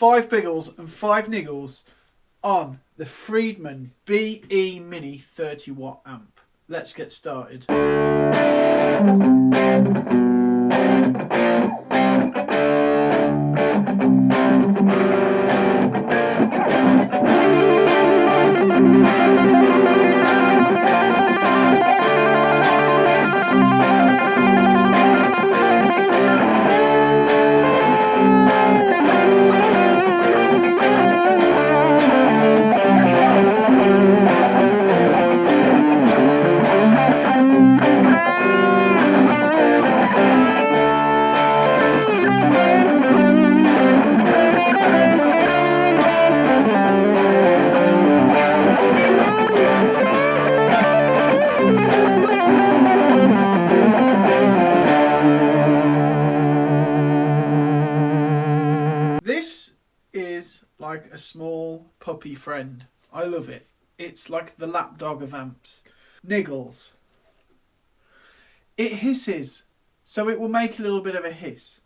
5 Biggles and 5 Niggles on the Friedman BE Mini 30 watt amp. Let's get started. This is like a small puppy friend. I love it. It's like the lapdog of amps. Niggles. It hisses, so it will make a little bit of a hiss.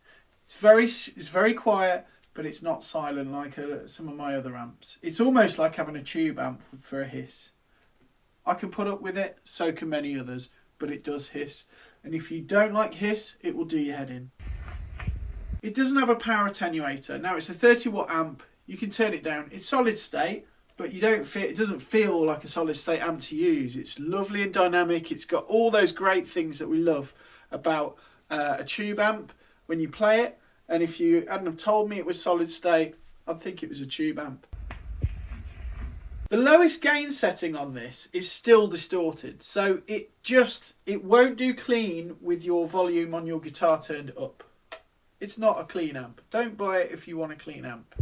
It's very quiet, but it's not silent like some of my other amps. It's almost like having a tube amp for a hiss. I can put up with it, so can many others, but it does hiss. And if you don't like hiss, it will do your head in. It doesn't have a power attenuator. Now it's a 30 watt amp. You can turn it down. It's solid state, but it doesn't feel like a solid state amp to use. It's lovely and dynamic. It's got all those great things that we love about a tube amp when you play it. And if you hadn't have told me it was solid state, I'd think it was a tube amp. The lowest gain setting on this is still distorted, so it won't do clean with your volume on your guitar turned up. It's not a clean amp. Don't buy it if you want a clean amp.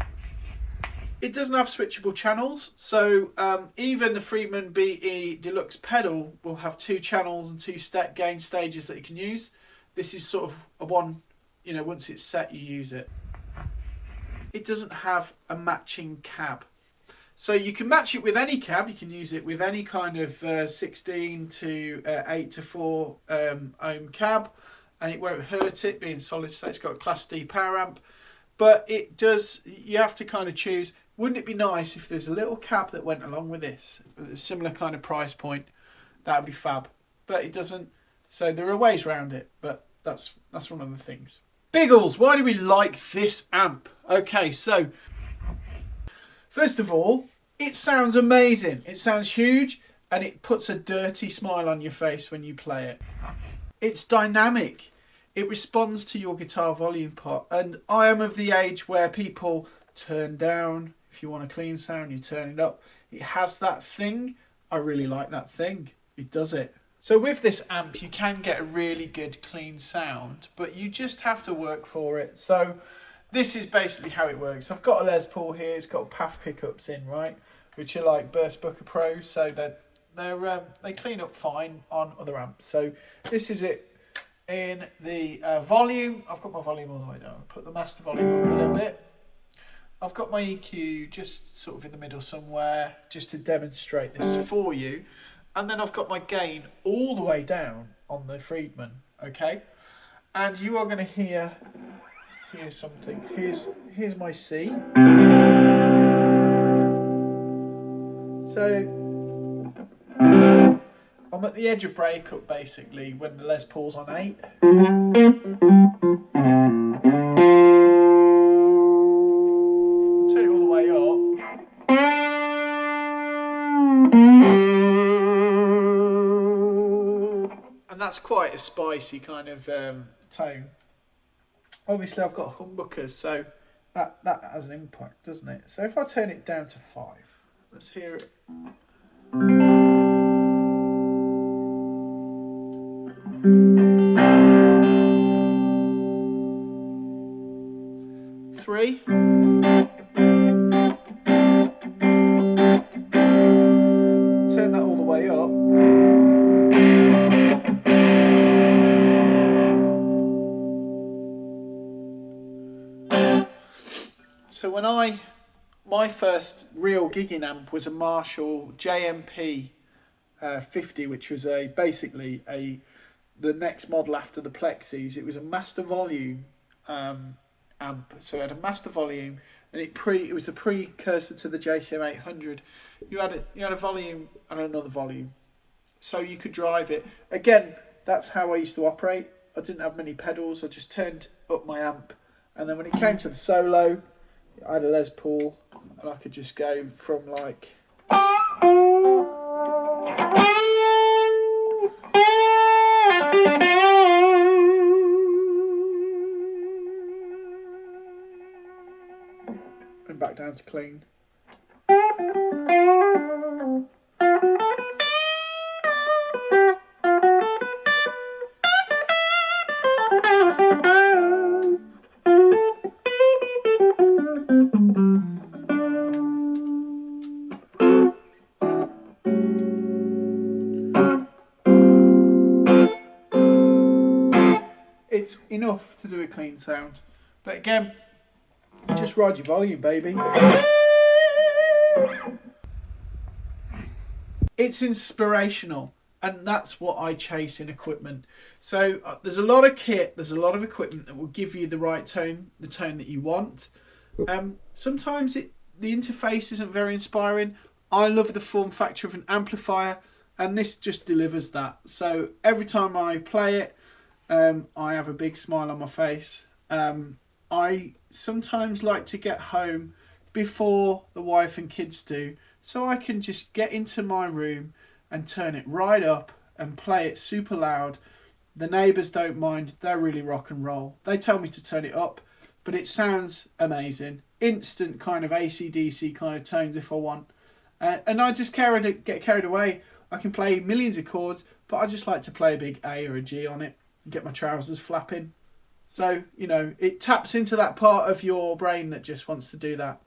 It doesn't have switchable channels, so even the Friedman BE Deluxe pedal will have 2 channels and 2 gain stages that you can use. This is sort of a one, once it's set, you use it. It doesn't have a matching cab. So you can match it with any cab. You can use it with any kind of 16 to 8 to 4 ohm cab, and it won't hurt it being solid state. It's got a Class D power amp, but you have to kind of choose. Wouldn't it be nice if there's a little cab that went along with this, a similar kind of price point? That would be fab, but it doesn't. So there are ways around it, but that's one of the things. Biggles, why do we like this amp? Okay, so first of all, it sounds amazing. It sounds huge, and it puts a dirty smile on your face when you play it. It's dynamic. It responds to your guitar volume pot, and I am of the age where people turn down. If you want a clean sound, you turn it up. It has that thing. I really like that thing. It does it. So with this amp, you can get a really good clean sound, but you just have to work for it. So this is basically how it works. I've got a Les Paul here. It's got PAF pickups in, right, which are like Burst Booker Pros, so they clean up fine on other amps. So this is it in the volume. I've got my volume all the way down. I'll put the master volume up a little bit. I've got my EQ just sort of in the middle somewhere, just to demonstrate this for you. And then I've got my gain all the way down on the Friedman, okay? And you are going to hear something. Here's my C. So I'm at the edge of breakup basically when the Les Paul's on 8. Turn it all the way up. And that's quite a spicy kind of tone. Obviously I've got humbuckers, so that has an impact, doesn't it? So if I turn it down to 5, let's hear it. Three. Turn that all the way up. So when my first real gigging amp was a Marshall JMP 50, which was basically the next model after the Plexis. It was a master volume amp, so it had a master volume and it was the precursor to the JCM 800. You had a volume and another volume, so you could drive it. Again, that's how I used to operate. I didn't have many pedals. I just turned up my amp, and then when it came to the solo, I had a Les Paul, and I could just go from like. And back down to clean. It's enough to do a clean sound, but again, just ride your volume, baby. It's inspirational, and that's what I chase in equipment. So there's a lot of kit, there's a lot of equipment that will give you the right tone, the tone that you want. Sometimes the interface isn't very inspiring. I love the form factor of an amplifier, and this just delivers that. So every time I play it, I have a big smile on my face. I sometimes like to get home before the wife and kids do, so I can just get into my room and turn it right up and play it super loud. The neighbours don't mind, they're really rock and roll. They tell me to turn it up, but it sounds amazing. Instant kind of AC/DC kind of tones if I want. And I just get carried away. I can play millions of chords, but I just like to play a big A or a G on it and get my trousers flapping. So, you know, it taps into that part of your brain that just wants to do that.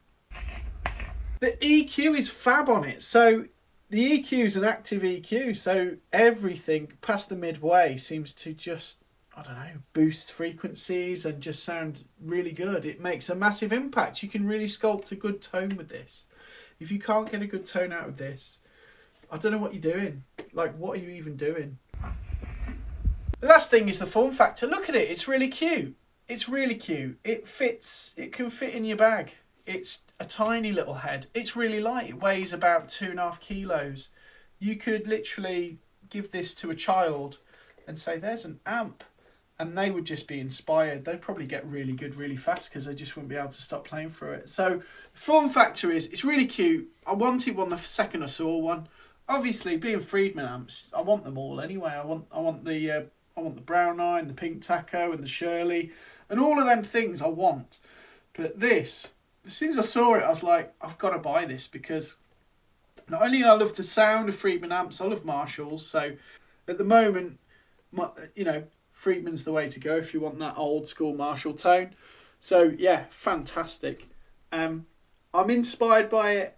The EQ is fab on it. So the EQ is an active EQ. So everything past the midway seems to just, I don't know, boost frequencies and just sound really good. It makes a massive impact. You can really sculpt a good tone with this. If you can't get a good tone out of this, I don't know what you're doing. Like, what are you even doing? The last thing is the form factor. Look at it. It's really cute. It's really cute. It fits. It can fit in your bag. It's a tiny little head. It's really light. It weighs about 2.5 kilos. You could literally give this to a child and say, there's an amp. And they would just be inspired. They'd probably get really good really fast because they just wouldn't be able to stop playing through it. So the form factor is, it's really cute. I wanted one the second I saw one. Obviously, being Friedman amps, I want them all anyway. I want the Brown Eye and the Pink Taco and the Shirley and all of them things I want. But this, as soon as I saw it, I was like, I've got to buy this because not only I love the sound of Friedman amps, I love Marshalls. So at the moment, Friedman's the way to go if you want that old school Marshall tone. So yeah, fantastic. I'm inspired by it.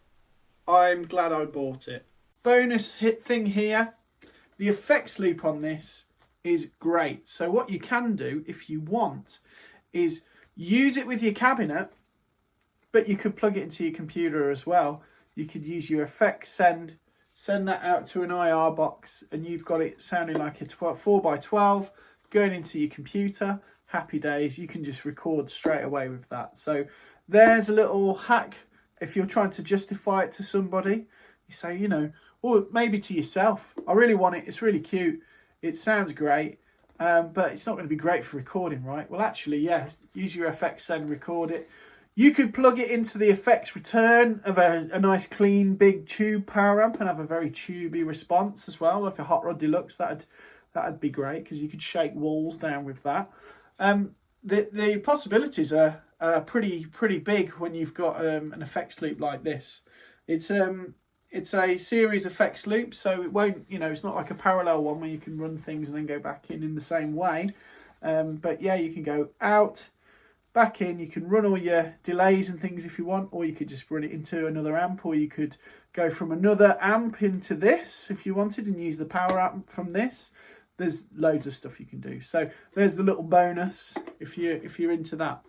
I'm glad I bought it. Bonus hit thing here, the effects loop on this is great. So what you can do if you want is use it with your cabinet, but you could plug it into your computer as well. You could use your effects send that out to an IR box, and you've got it sounding like a 4x12 going into your computer. Happy days. You can just record straight away with that. So there's a little hack if you're trying to justify it to somebody. You say, or maybe to yourself, I really want it. It's really cute. It sounds great, but it's not going to be great for recording, right? Well, actually, yeah, use your effects send, record it. You could plug it into the effects return of a nice, clean, big tube power amp and have a very tubey response as well, like a Hot Rod Deluxe. That'd be great because you could shake walls down with that. The possibilities are pretty big when you've got an effects loop like this. It's a series effects loop, so it won't, it's not like a parallel one where you can run things and then go back in the same way. But yeah, you can go out, back in, you can run all your delays and things if you want, or you could just run it into another amp, or you could go from another amp into this if you wanted and use the power amp from this. There's loads of stuff you can do. So there's the little bonus if you're into that.